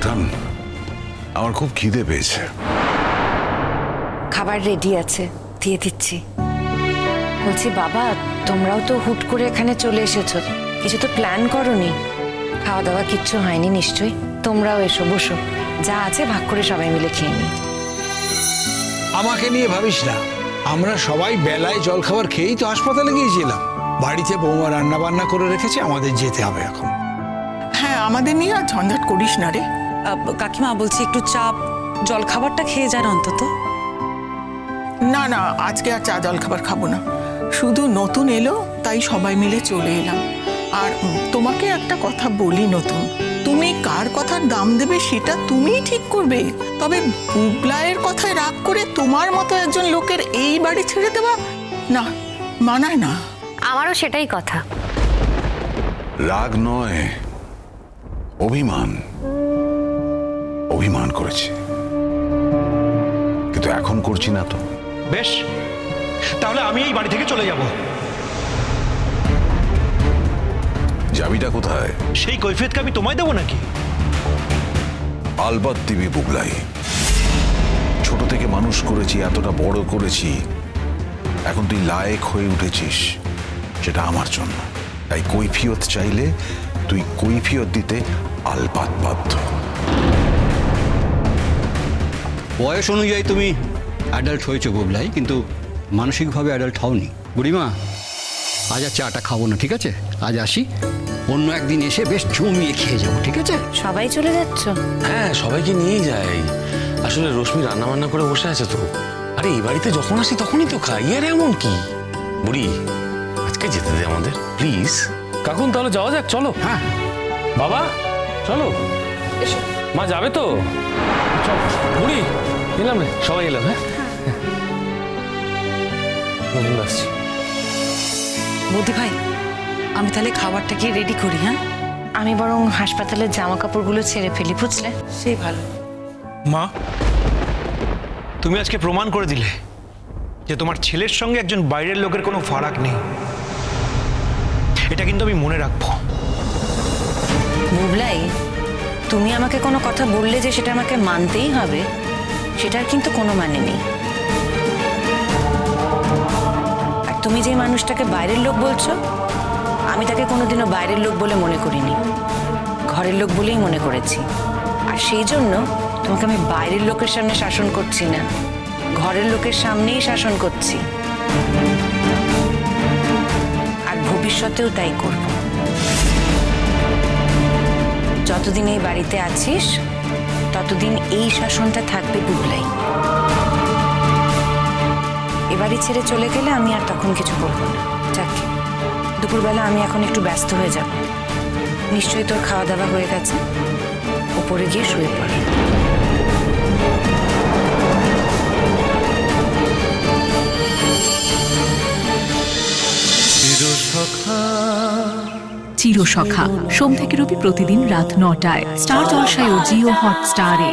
মুস্কান, আমার খুব খিদে পেয়েছে। খাবার রেডি আছে, দিয়ে দিচ্ছি। বলছি বাবা, তোমরাও তো হুট করে এখানে চলে এসেছো, কিছু তো প্ল্যান করোনি? খাওয়া দাওয়া কিচ্ছু হয়নি নিশ্চয়ই? তোমরাও এসো, বসো, যা আছে ভাগ করে সবাই মিলে খেয়ে নিই। আমাকে নিয়ে ভাবিস না, আমরা সবাই বেলায় জলখাবার খেয়েই তো হাসপাতালে গিয়েছিলাম। বাড়িতে বৌমা রান্না বান্না করে রেখেছে, আমাদের যেতে হবে এখন। হ্যাঁ, আমাদের নিয়ে আর ঝঞ্ঝাট করিস না রে। কাকিমা বলছি একটু চা জল খাবারটা খেয়ে যান অন্তত। না না, আজকে আর চা জল খাবার খাবো না, শুধু নতুন এলো তাই সবাই মিলে চলে এলাম। আর তোমাকে একটা কথা বলি নতুন, তুমি কার কথার দাম দেবে সেটা তুমিই ঠিক করবে। তবে বুবলাইয়ের কথায় রাগ করে তোমার মতো একজন লোকের এই বাড়ি ছেড়ে দেওয়া না, মানায় না। আমারও সেটাই কথা। রাগ নয়, অভিমান। অভিমান করেছি, কিন্তু এখন করছি না তো। বেশ, তাহলে আমি এই বাড়ি থেকে চলে যাব। চাবিটা কোথায়? সেই কৈফিয়তকে আমি তোমায় দেবো নাকি? আলবাত দিবি বুবলাই। ছোট থেকে মানুষ করেছি, এতটা বড় করেছি, এখন তুই লায়েক হয়ে উঠেছিস, সেটা আমার জন্য। তাই কৈফিয়ত চাইলে তুই কৈফিয়ত দিতে আলবাত বাধ্য। বয়স অনুযায়ী তুমি অ্যাডাল্ট হয়েছো বুবলাই, কিন্তু মানসিকভাবে অ্যাডাল্ট হওনি। বুড়িমা, আজ আর চাটা খাবো না, ঠিক আছে? আজ আসি, অন্য একদিন এসে বেশ জমিয়ে খেয়ে যাবো, ঠিক আছে? সবাই চলে যাচ্ছ? হ্যাঁ, সবাইকে নিয়েই যাই। আসলে রশ্মি রান্না বান্না করে বসে আছে তো। আরে এই বাড়িতে যখন আসি তখনই তো খাই, আর এমন কি? বুড়ি, আজকে যেতে দে আমাদের প্লিজ। কাকুন, তাহলে যাওয়া যাক, চলো। হ্যাঁ বাবা চলো, মা যাবে তো? চল বুড়ি, এলাম রে, সবাই এলাম। হ্যাঁ আসছি। বৌদি ভাই, আমি তাহলে খাবারটা গিয়ে রেডি করি। হ্যাঁ, আমি বরং হাসপাতালের জামা কাপড়গুলো ছেড়ে ফেলি, বুঝলে? সেই ভালো। মা, তুমি আজকে প্রমাণ করে দিলে যে তোমার ছেলের সঙ্গে একজন বাইরের লোকের কোনো ফারাক নেই। এটা কিন্তু আমি মনে রাখবো। বুবলাই, তুমি আমাকে কোনো কথা বললে যে সেটা আমাকে মানতেই হবে, সেটার কিন্তু কোনো মানে নেই। আর তুমি যে মানুষটাকে বাইরের লোক বলছো, আমি তাকে কোনোদিনও বাইরের লোক বলে মনে করিনি, ঘরের লোক বলেই মনে করেছি। আর সেই জন্য তোমাকে আমি বাইরের লোকের সামনে শাসন করছি না, ঘরের লোকের সামনেই শাসন করছি। আর ভবিষ্যতেও তাই করব। যতদিন এই বাড়িতে আছিস ততদিন এই শাসনটা থাকবে বুবলাই। এ বাড়ি ছেড়ে চলে গেলে আমি আর তখন কিছু বলবো না। যাক, দুপুরবেলা আমি এখন একটু ব্যস্ত হয়ে যাব। নিশ্চয়ই তোর খাওয়া দাওয়া হয়ে গেছে, উপরে গিয়ে শুয়ে পড়। চিরসখা সোম থেকে রবি প্রতিদিন রাত ৯টায় স্টার জলসায় ও জিও হটস্টারে।